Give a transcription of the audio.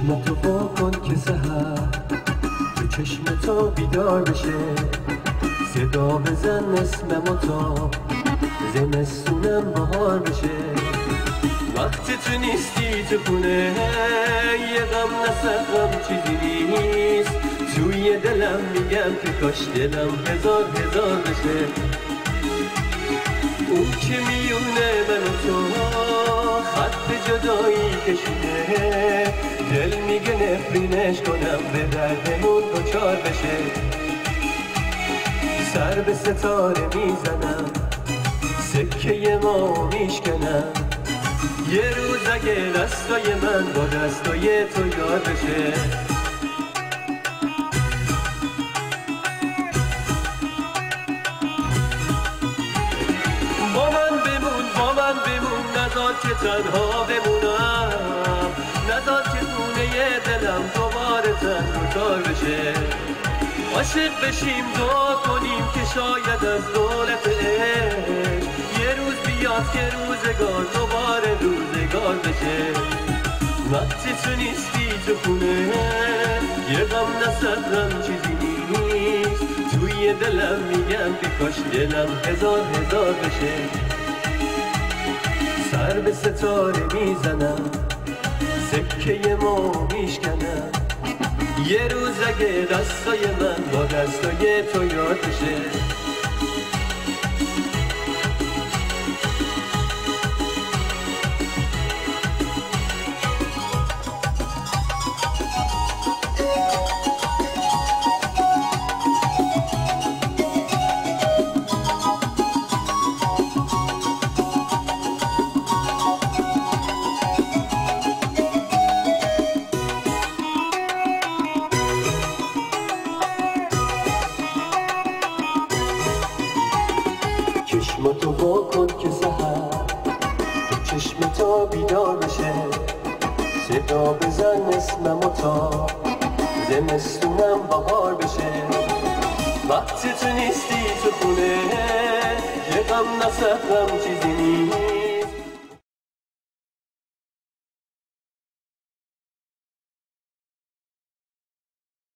چشمتو وا کن که سحر تو چشمتو بیدار بشه، صدا بزن اسممو تا زمستونم بهار بشه. وقتی تو نیستی تو خونه یه غم نسخم چیزی نیست، توی دلم میگم که کاش دلم هزار هزار بشه. اون که میونه من و تو خط جدایی کشیده، دل میگه نفرینش کنم به دردمون دچار بشه. سر به ستاره میزنم، سکه ما میشکنم، یه روز اگه دستای من با دستای تو یار بشه. با من بمون نذار که تنها بمونم، نذار که خونه دلم دوباره تنها بشه. عاشق بشیم دعا کنیم که شاید از دولت عشق یه روز بیاد که روزگار دوباره روزگار بشه. وقتی تو نیستی تو خونه یه غم نسخم چیزی نیست، توی دلم میگم که کاش دلم هزار هزار بشه. سر به ستاره میزنم، سکه ما میشکنم، یه روز اگه دستای من با دستای تو یاد بشه. چشمتو وا کن که سحر تو چشمتو بیدار بشه، صدا بزن اسممو تا زمستونم بهار بشه. وقتی تو نیستی تو خونه یه غم نسخم چیزی نیست،